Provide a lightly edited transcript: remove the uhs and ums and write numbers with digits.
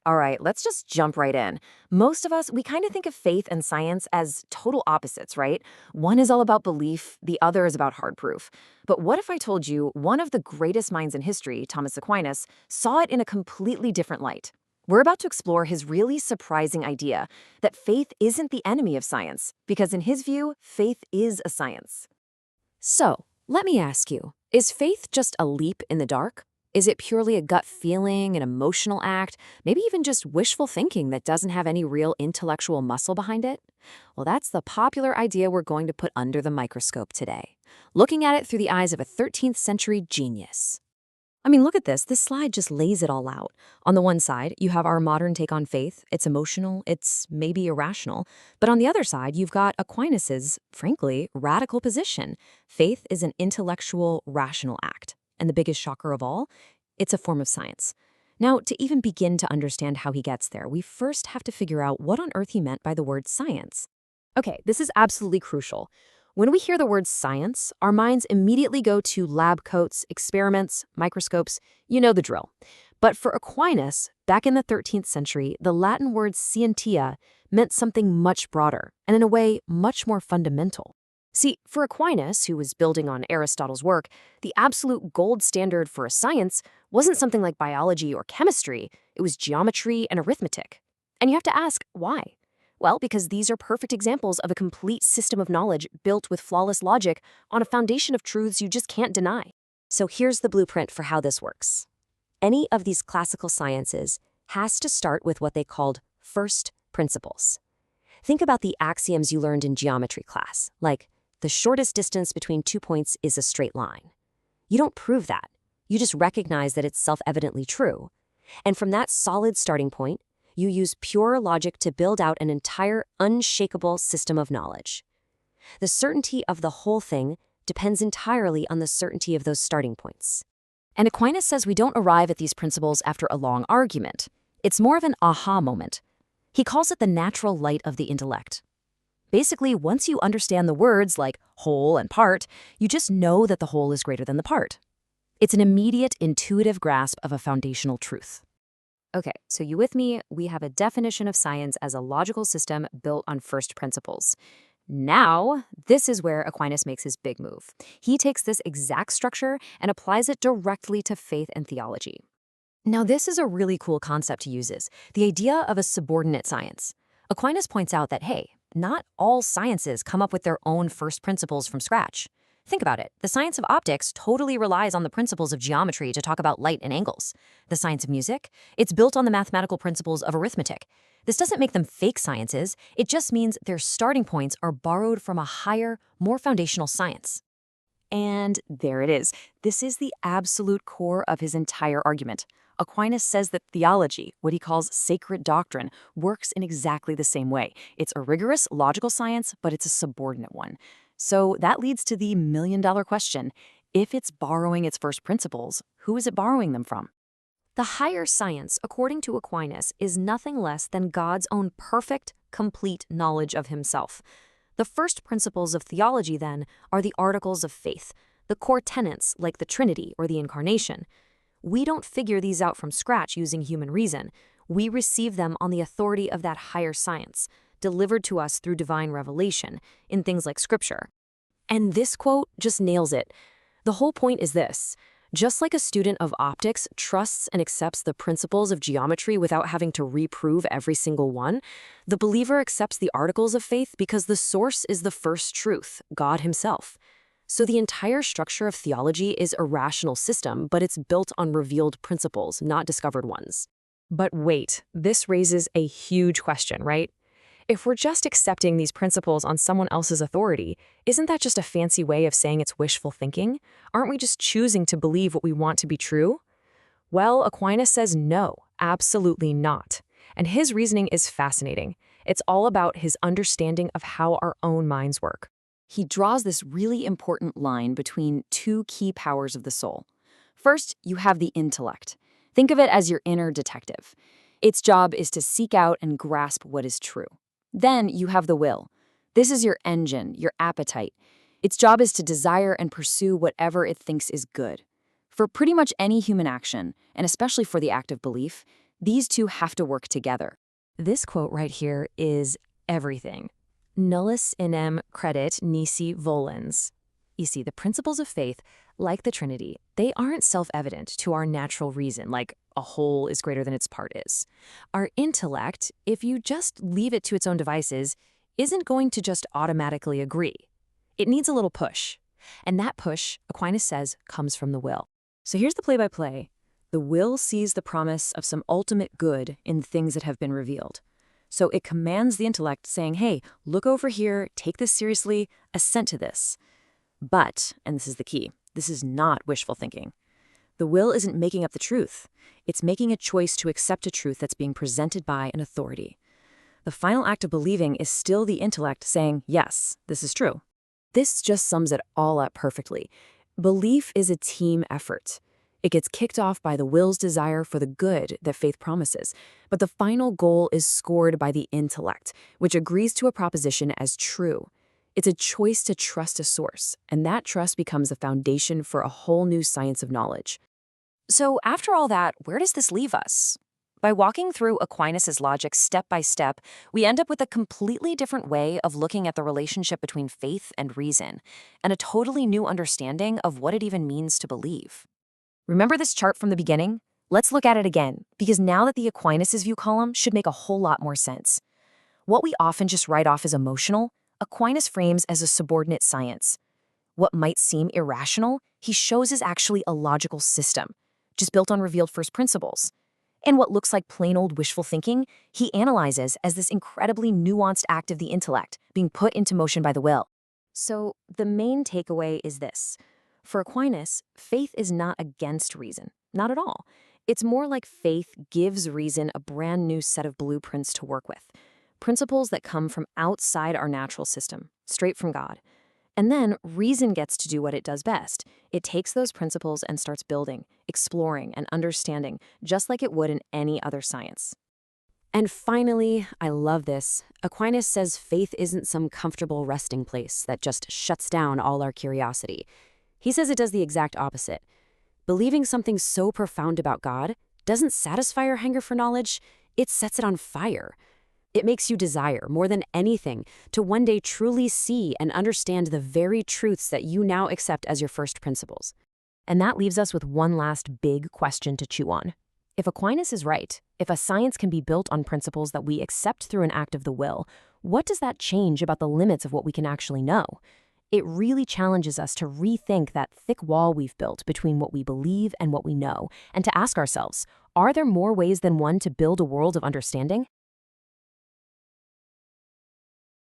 All right, let's just jump right in. Most of us, we kind of think of faith and science as total opposites, right? One is all about belief, the other is about hard proof. But what if I told you one of the greatest minds in history, Thomas Aquinas, saw it in a completely different light? We're about to explore his really surprising idea that faith isn't the enemy of science, because in his view, faith is a science. So, let me ask you, is faith just a leap in the dark? Is it purely a gut feeling, an emotional act, maybe even just wishful thinking that doesn't have any real intellectual muscle behind it? Well, that's the popular idea we're going to put under the microscope today, looking at it through the eyes of a 13th century genius. I mean, look at this. This slide just lays it all out. On the one side, you have our modern take on faith. It's emotional, it's maybe irrational. But on the other side, you've got Aquinas's, frankly, radical position. Faith is an intellectual, rational act. And the biggest shocker of all, it's a form of science. Now, to even begin to understand how he gets there, we first have to figure out what on earth he meant by the word science. Okay, this is absolutely crucial. When we hear the word science, our minds immediately go to lab coats, experiments, microscopes, you know the drill. But for Aquinas, back in the 13th century, the Latin word scientia meant something much broader, and in a way, much more fundamental. See, for Aquinas, who was building on Aristotle's work, the absolute gold standard for a science wasn't something like biology or chemistry, it was geometry and arithmetic. And you have to ask, why? Well, because these are perfect examples of a complete system of knowledge built with flawless logic on a foundation of truths you just can't deny. So here's the blueprint for how this works. Any of these classical sciences has to start with what they called first principles. Think about the axioms you learned in geometry class, like the shortest distance between 2 points is a straight line. You don't prove that. You just recognize that it's self-evidently true. And from that solid starting point, you use pure logic to build out an entire unshakable system of knowledge. The certainty of the whole thing depends entirely on the certainty of those starting points. And Aquinas says we don't arrive at these principles after a long argument. It's more of an aha moment. He calls it the natural light of the intellect. Basically, once you understand the words like whole and part, you just know that the whole is greater than the part. It's an immediate, intuitive grasp of a foundational truth. Okay, so you with me? We have a definition of science as a logical system built on first principles. Now, this is where Aquinas makes his big move. He takes this exact structure and applies it directly to faith and theology. Now, this is a really cool concept he uses, the idea of a subordinate science. Aquinas points out that, hey, not all sciences come up with their own first principles from scratch. Think about it. The science of optics totally relies on the principles of geometry to talk about light and angles. The science of music, it's built on the mathematical principles of arithmetic. This doesn't make them fake sciences. It just means their starting points are borrowed from a higher, more foundational science. And there it is. This is the absolute core of his entire argument. Aquinas says that theology, what he calls sacred doctrine, works in exactly the same way. It's a rigorous, logical science, but it's a subordinate one. So that leads to the million-dollar question. If it's borrowing its first principles, who is it borrowing them from? The higher science, according to Aquinas, is nothing less than God's own perfect, complete knowledge of himself. The first principles of theology, then, are the articles of faith, the core tenets like the Trinity or the Incarnation. We don't figure these out from scratch using human reason. We receive them on the authority of that higher science, delivered to us through divine revelation, in things like Scripture. And this quote just nails it. The whole point is this. Just like a student of optics trusts and accepts the principles of geometry without having to reprove every single one, the believer accepts the articles of faith because the source is the first truth, God himself. So the entire structure of theology is a rational system, but it's built on revealed principles, not discovered ones. But wait, this raises a huge question, right? If we're just accepting these principles on someone else's authority, isn't that just a fancy way of saying it's wishful thinking? Aren't we just choosing to believe what we want to be true? Well, Aquinas says no, absolutely not. And his reasoning is fascinating. It's all about his understanding of how our own minds work. He draws this really important line between two key powers of the soul. First, you have the intellect. Think of it as your inner detective. Its job is to seek out and grasp what is true. Then you have the will. This is your engine, your appetite. Its job is to desire and pursue whatever it thinks is good. For pretty much any human action, and especially for the act of belief, These two have to work together. This quote right here is everything. Nullus inem credit nisi volens. You see, the principles of faith, like the Trinity, they aren't self-evident to our natural reason, like a whole is greater than its part is. Our intellect, if you just leave it to its own devices, isn't going to just automatically agree. It needs a little push. And that push, Aquinas says, comes from the will. So here's the play-by-play. The will sees the promise of some ultimate good in things that have been revealed. So it commands the intellect, saying, hey, look over here, take this seriously, assent to this. But, and this is the key, this is not wishful thinking. The will isn't making up the truth. It's making a choice to accept a truth that's being presented by an authority. The final act of believing is still the intellect saying, yes, this is true. This just sums it all up perfectly. Belief is a team effort. It gets kicked off by the will's desire for the good that faith promises, but the final goal is scored by the intellect, which agrees to a proposition as true. It's a choice to trust a source, and that trust becomes the foundation for a whole new science of knowledge. So after all that, where does this leave us? By walking through Aquinas' logic step by step, we end up with a completely different way of looking at the relationship between faith and reason, and a totally new understanding of what it even means to believe. Remember this chart from the beginning? Let's look at it again, because now that the Aquinas' view column should make a whole lot more sense. What we often just write off as emotional, Aquinas frames as a subordinate science. What might seem irrational, he shows is actually a logical system, just built on revealed first principles. And what looks like plain old wishful thinking, he analyzes as this incredibly nuanced act of the intellect being put into motion by the will. So the main takeaway is this. For Aquinas, faith is not against reason, not at all. It's more like faith gives reason a brand new set of blueprints to work with. Principles that come from outside our natural system, straight from God. And then reason gets to do what it does best. It takes those principles and starts building, exploring, and understanding, just like it would in any other science. And finally, I love this, Aquinas says faith isn't some comfortable resting place that just shuts down all our curiosity. He says it does the exact opposite. Believing something so profound about God doesn't satisfy our hunger for knowledge, it sets it on fire. It makes you desire, more than anything, to one day truly see and understand the very truths that you now accept as your first principles. And that leaves us with one last big question to chew on. If Aquinas is right, if a science can be built on principles that we accept through an act of the will, what does that change about the limits of what we can actually know? It really challenges us to rethink that thick wall we've built between what we believe and what we know, and to ask ourselves, are there more ways than one to build a world of understanding?